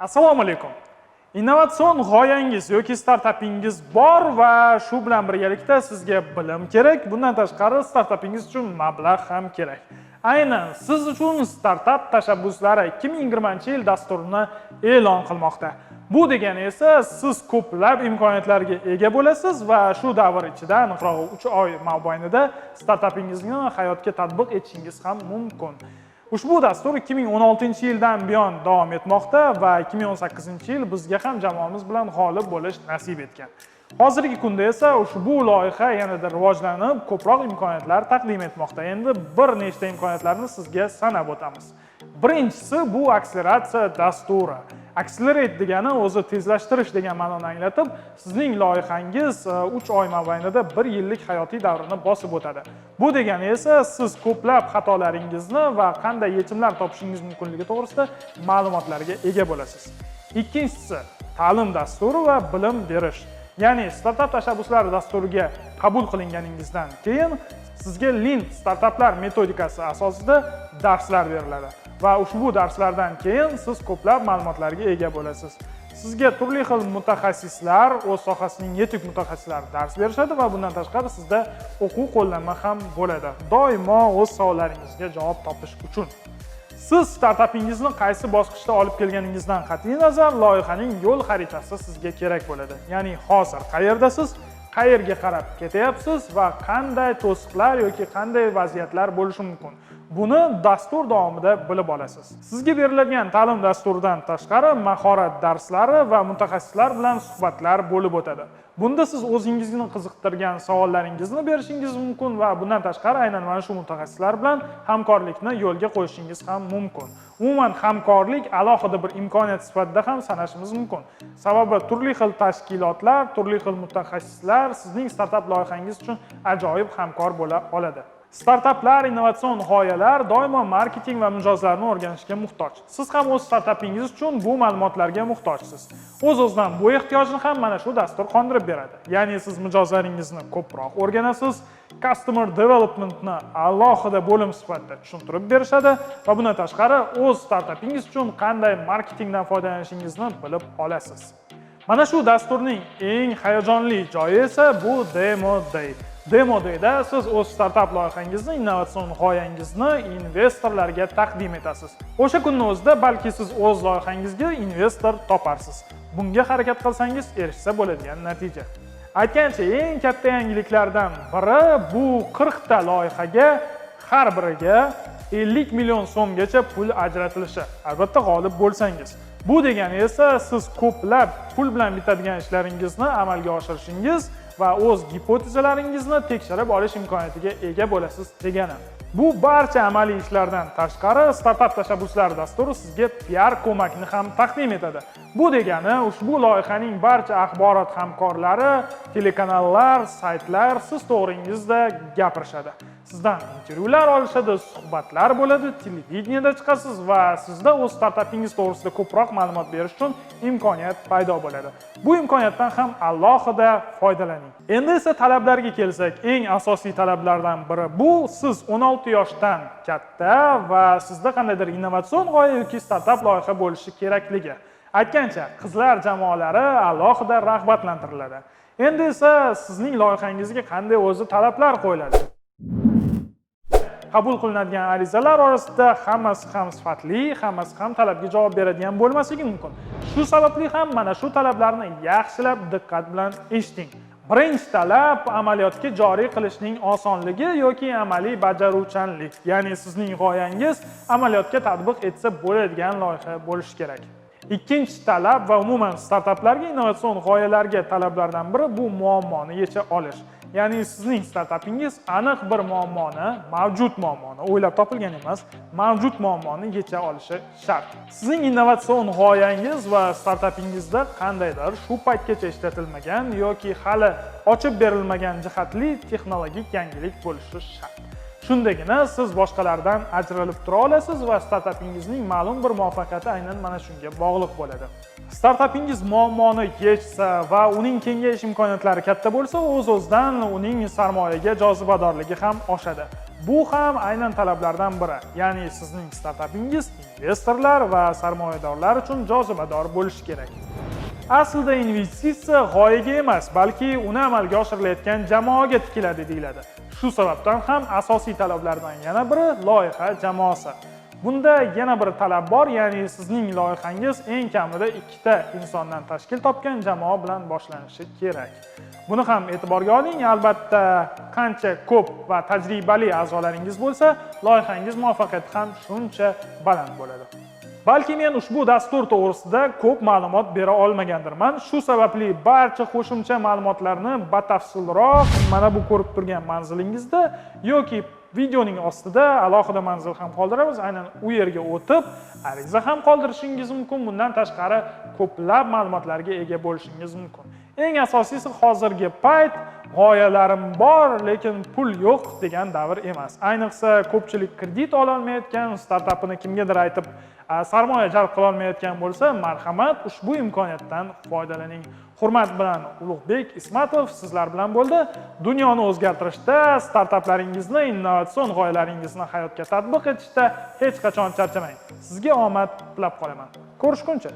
Assalomu alaykum. Innovatsion g'oyangiz yoki startapingiz bor va shu bilan birgalikda sizga bilim kerak. Bundan tashqari startapingiz uchun mablag' ham kerak. Aynan siz uchun startap tashabbuslari 2020-yil dasturini e'lon qilmoqda. Bu degani esa siz ko'plab imkoniyatlarga ega bo'lasiz va shu davr ichida, aniqrog'i 3 oy mobaynida startapingizni hayotga tatbiq etishingiz ham mumkin. Ushbu dastur 2016-yildan buyon davom etmoqda va 2018-yil bizga ham jamoamiz bilan g'olib bo'lish nasib etgan. Hozirgi kunda esa ushbu loyiha yanada rivojlanib, ko'proq imkoniyatlar taqdim etmoqda. Endi bir nechta imkoniyatlarni sizga sanab o'tamiz. Birinchisi bu akseleratsiya dasturi. Accelerate degani o'zi tezlashtirish degan ma'noni anglatib, sizning loyihangiz 3 oy mobaynida 1 yillik hayotiy davrini bosib o'tadi. Bu degani esa siz ko'plab xatolaringizni va qanday yechimlar topishingiz mumkinligi to'g'risida ma'lumotlarga ega bo'lasiz. Ikkinchisi ta'lim dasturi va bilim berish. Ya'ni startap tashabbuslari dasturiga qabul qilinganingizdan keyin sizga Lean startaplar metodikasi asosida darslar beriladi. Va ushbu darslardan keyin siz ko'plab ma'lumotlarga ega bo'lasiz. Sizga turli xil mutaxassislar, o'z sohasining yetuk mutaxassislari dars berishadi va bundan tashqari sizda o'quv qo'llanma ham bo'ladi. Doimo o'z savollaringizga javob topish uchun. Siz startapingizni qaysi bosqichda olib kelganingizdan qat'iy nazar, loyihaning yo'l xaritasi sizga kerak bo'ladi. Ya'ni hozir qayerdasiz, qayerga qarab ketyapsiz va qanday to'siqlar yoki qanday vaziyatlar bo'lishi mumkin. Buni dastur davomida bilib olasiz. Sizga beriladigan ta'lim dasturidan tashqari mahorat darslari va mutaxassislar bilan suhbatlar bo'lib o'tadi. Bunda siz o'zingizni qiziqtirgan savollaringizni berishingiz mumkin va bundan tashqari aynan mana shu mutaxassislar bilan hamkorlikni yo'lga qo'yishingiz ham mumkin. Umuman hamkorlik alohida bir imkoniyat sifatida ham sanashimiz mumkin. Sababi turli xil tashkilotlar, turli xil mutaxassislar sizning startap loyihangiz uchun ajoyib hamkor bo'la oladi. Startaplar, innovatsion g'oyalar doimo marketing va mijozlarni o'rganishga muhtoj. Siz ham o'z startapingiz uchun bu ma'lumotlarga muhtojsiz. O'z-o'zidan bu ehtiyojni ham mana shu dastur qondirib beradi. Ya'ni siz mijozlaringizni ko'proq o'rganasiz, customer developmentni alohida bo'lim sifatida tushuntirib berishadi va bundan tashqari o'z startapingiz uchun qanday marketingdan foydalanishingizni bilib olasiz. Mana shu dasturning eng hayajonli joyi esa bu Demo Day. Demo Day'da siz o'z startap loyihangizni, innovatsion g'oyangizni investorlarga taqdim etasiz. O'sha kunning o'zida balki siz o'z loyihangizga investor toparsiz. Bunga harakat qilsangiz erishsa bo'ladigan natija. Aytgancha, eng katta yangiliklardan biri bu 40 ta loyihaga har biriga 50 million so'mgacha pul ajratilishi. Albatta g'olib bo'lsangiz. Bu degani esa siz ko'plab pul bilan bitadigan ishlaringizni amalga oshirishingiz va o'z gipotezalaringizni tekshirib olish imkoniyatiga ega bo'lasiz degani. Bu barcha amaliy ishlardan tashqari startap tashabbuslari dasturi sizga PR ko'makni ham taqdim etadi. Bu degani ushbu loyihaning barcha axborot hamkorlari, telekanallar, saytlar siz to'g'ringizda gapirishadi. Sizdan intervyular olishadi, suhbatlar bo'ladi, televideniyada chiqasiz va sizda o'z startapingiz to'g'risida ko'proq ma'lumot berish uchun imkoniyat paydo bo'ladi. Bu imkoniyatdan ham alohida foydalaning. Endi esa talablarga kelsak, eng asosiy talablardan biri bu siz 16 yoshdan katta va sizda qandaydir innovatsion g'oya yoki startap loyiha bo'lishi kerakligi. Aytgancha, qizlar jamoalari alohida rag'batlantiriladi. Endi esa sizning loyihangizga qanday o'zi talablar qo'yiladi? Qabul qilinadigan arizalar orasida hammasi ham sifatli, hammasi ham talabga javob beradigan bo'lmasligi mumkin. Shu sababli ham mana shu talablarni yaxshilab diqqat bilan eshiting. Birinchi talab amaliyotga joriy qilishning osonligi yoki amaliy bajaruvchanlik. Ya'ni sizning g'oyangiz amaliyotga tatbiq etsa bo'ladigan loyiha bo'lishi kerak. Ikkinchi talab va umuman startaplarga, innovatsion g'oyalarga talablardan biri bu muammoni yecha olish. Ya'ni sizning startapingiz aniq bir mavjud muammoni, o'ylab topilgan emas, mavjud muammoni yecha olishi shart. Sizning innovatsion g'oyangiz va startapingizda qandaydir shu paytgacha ishlatilmagan yoki hali ochib berilmagan jihatli texnologik yangilik bo'lishi shart. Shundagina siz boshqalardan ajralib tura olasiz va startapingizning ma'lum bir muvaffaqiyati aynan mana shunga bog'liq bo'ladi. Startapingiz muammoni yechsa va uning kengayish imkoniyatlari katta bo'lsa, o'z-o'zidan uning sarmoyaga jozibadorligi ham oshadi. Bu ham aynan talablardan biri. Ya'ni sizning startapingiz investorlar va sarmoyadorlar uchun jozibador bo'lishi kerak. Aslida investitsiya g'oyaga emas, balki uni amalga oshirilayotgan jamoaga tikiladi deyiladi. Shu sababdan ham asosiy talablardan yana biri loyiha jamoasi. Bunda yana bir talab bor, ya'ni sizning loyihangiz eng kamida 2 ta insondan tashkil topgan jamoa bilan boshlanishi kerak. Buni ham e'tiborga oling. Albatta, qancha ko'p va tajribali a'zolaringiz bo'lsa, loyihangiz muvaffaqiyati ham shuncha baland bo'ladi. Balki men ushbu dastur to'g'risida ko'p ma'lumot bera olmagandirman. Shu sababli barcha qo'shimcha ma'lumotlarni batafsilroq mana bu ko'rib turgan manzilingizda yoki videoning ostida alohida manzil ham qoldiramiz. Aynan u yerga o'tib, ariza ham qoldirishingiz mumkin. Bundan tashqari ko'plab ma'lumotlarga ega bo'lishingiz mumkin. Eng asosiysi hozirgi payt g'oyalarim bor, lekin pul yo'q degan davr emas. Ayniqsa ko'pchilik kredit ola olmayotgan, startapini kimgadir aytib sarmoya jalb qila olmayotgan bo'lsa, marhamat, ushbu imkoniyatdan foydalaning. Hurmat bilan Ulug'bek Ismatov sizlar bilan bo'ldi. Dunyoni o'zgartirishda, startaplaringizni, innovatsion g'oyalaringizni hayotga tatbiq etishda hech qachon charchamang. Sizga omad tilab qolaman. Ko'rishguncha.